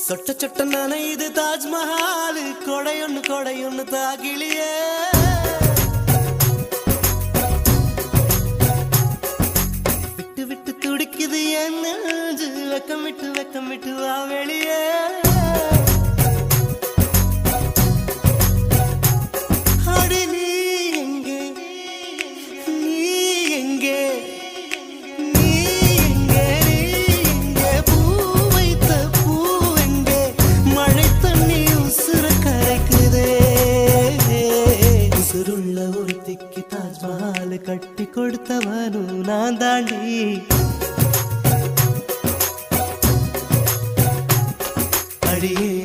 சொட்ட சொட்ட நனையுது தாஜ்மஹால் கொடையொன்னு தாகிலியே விட்டு விட்டு துடிக்குது என் நெஞ்சு வெக்கம் விட்டு வா வெளியே அடி நீ எங்கே நீ எங்கே தாஜ்மஹால் கட்டி கொடுத்தவனும் நான் தாண்டி அடியே